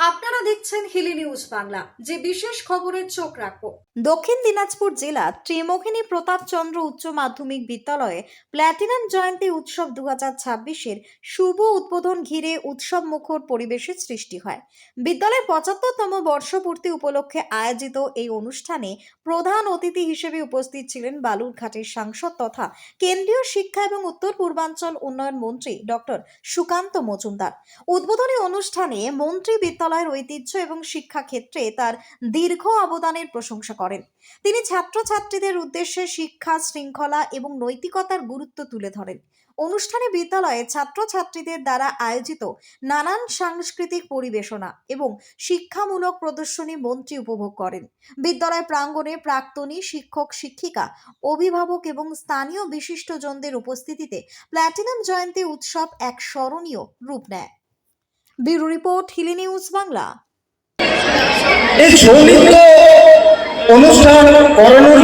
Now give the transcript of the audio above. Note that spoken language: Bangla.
আপনারা দেখছেন হিলি নিউজ বাংলা, যে বিশেষ খবরের চোখ রাখবো। দক্ষিণ দিনাজপুর জেলা ত্রিমোহিনী প্রতাপচন্দ্র উচ্চ মাধ্যমিক বিদ্যালয়ে প্ল্যাটিনাম জয়ন্তী উৎসব 2026-এর শুভ উদ্বোধন ঘিরে উৎসব মুখর পরিবেশের সৃষ্টি হয়। বিদ্যালয়ের 75তম বর্ষপূর্তি উপলক্ষে আয়োজিত এই অনুষ্ঠানে প্রধান অতিথি হিসেবে উপস্থিত ছিলেন বালুরঘাটের সাংসদ তথা কেন্দ্রীয় শিক্ষা এবং উত্তর পূর্বাঞ্চল উন্নয়ন মন্ত্রী ডক্টর সুকান্ত মজুমদার। উদ্বোধনী অনুষ্ঠানে মন্ত্রী বিদ্যালয়ের ঐতিহ্য এবং শিক্ষা ক্ষেত্রে তার দীর্ঘ অবদানের প্রশংসা করেন। তিনি ছাত্রছাত্রীদের উদ্দেশ্যে শিক্ষা, শৃঙ্খলা এবং নৈতিকতার গুরুত্ব তুলে ধরেন। অনুষ্ঠানে বিদ্যালয়ে ছাত্রছাত্রীদের দ্বারা আয়োজিত নানান সাংস্কৃতিক পরিবেশনা এবং শিক্ষামূলক প্রদর্শনী মন্ত্রী উপভোগ করেন। বিদ্যালয় প্রাঙ্গণে প্রাক্তনী শিক্ষক, শিক্ষিকা, অভিভাবক এবং স্থানীয় বিশিষ্টজনদের উপস্থিতিতে প্ল্যাটিনাম জয়ন্তী উৎসব এক স্মরণীয় রূপ নেয়। Bureau report, Hili news Bangla. এই ছৌ নৃত্য অনুষ্ঠান করানোর